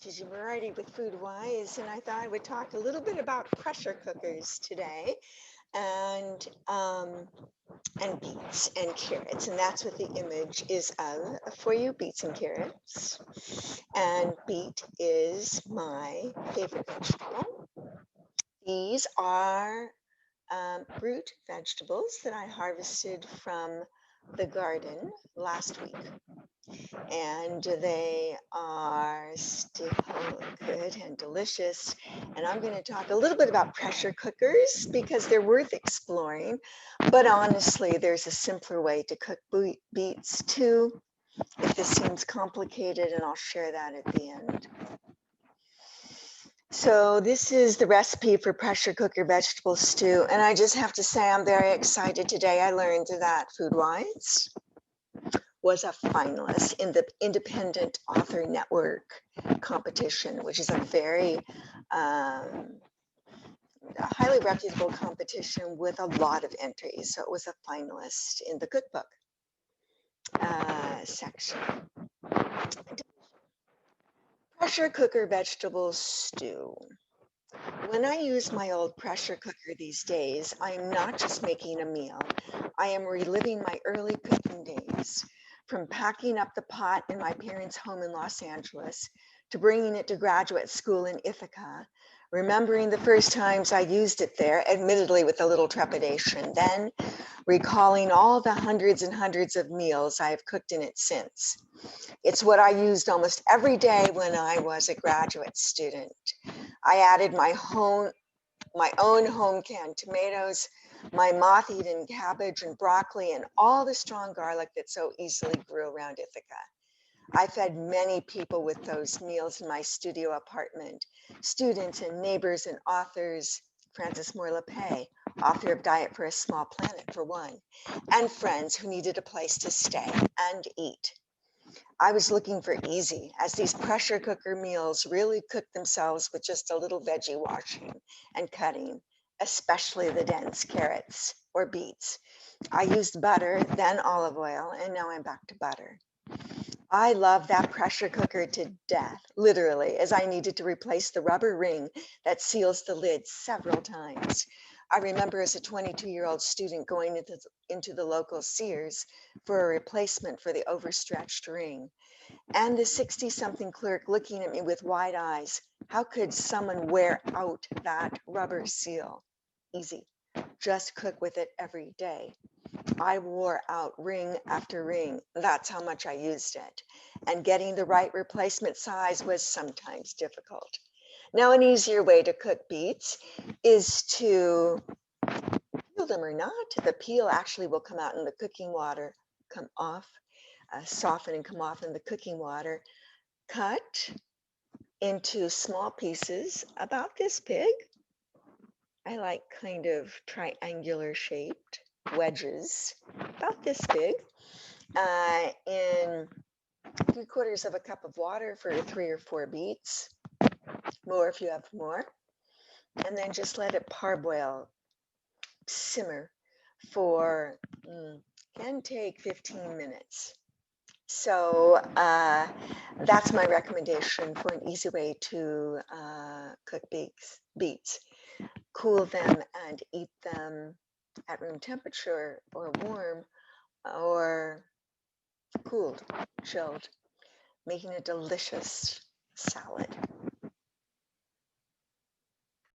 Gigi Berardi with Food Wise, and I thought I would talk a little bit about pressure cookers today, and um, and beets and carrots, and that's what the image is of for you, beets and carrots. And beet is my favorite vegetable. These are root vegetables that I harvested from the garden last week, and they are still good and delicious. And I'm going to talk a little bit about pressure cookers because they're worth exploring. But honestly, there's a simpler way to cook beets too, if this seems complicated, and I'll share that at the end. So this is the recipe for pressure cooker vegetable stew. And I just have to say, I'm very excited today. I learned that Food Wise was a finalist in the Independent Author Network competition, which is a very highly reputable competition with a lot of entries. So it was a finalist in the cookbook section. Pressure cooker vegetable stew. When I use my old pressure cooker these days, I'm not just making a meal. I am reliving my early cooking days. From packing up the pot in my parents' home in Los Angeles to bringing it to graduate school in Ithaca, remembering the first times I used it there, admittedly with a little trepidation, then recalling all the hundreds and hundreds of meals I have cooked in it since. It's what I used almost every day when I was a graduate student. I added my own home canned tomatoes, my moth-eaten cabbage and broccoli, and all the strong garlic that so easily grew around Ithaca. I fed many people with those meals in my studio apartment, students and neighbors and authors, Frances Moore Lapay, author of Diet for a Small Planet for one, and friends who needed a place to stay and eat. I was looking for easy, as these pressure cooker meals really cook themselves with just a little veggie washing and cutting, especially the dense carrots or beets. I used butter, then olive oil, and now I'm back to butter. I love that pressure cooker to death, literally, as I needed to replace the rubber ring that seals the lid several times. I remember as a 22-year-old student going into the local Sears for a replacement for the overstretched ring. And the 60-something clerk looking at me with wide eyes. How could someone wear out that rubber seal? Easy. Just cook with it every day. I wore out ring after ring. That's how much I used it. And getting the right replacement size was sometimes difficult. Now, an easier way to cook beets is to peel them or not. The peel actually will come out in the cooking water, come off, soften and come off in the cooking water. Cut into small pieces about this big. I like kind of triangular shaped wedges, about this big, in 3/4 of a cup of water for 3 or 4 beets, more if you have more, and then just let it parboil, simmer for, can take 15 minutes. So that's my recommendation for an easy way to cook beets. Cool them and eat them at room temperature or warm or cooled, chilled, making a delicious salad.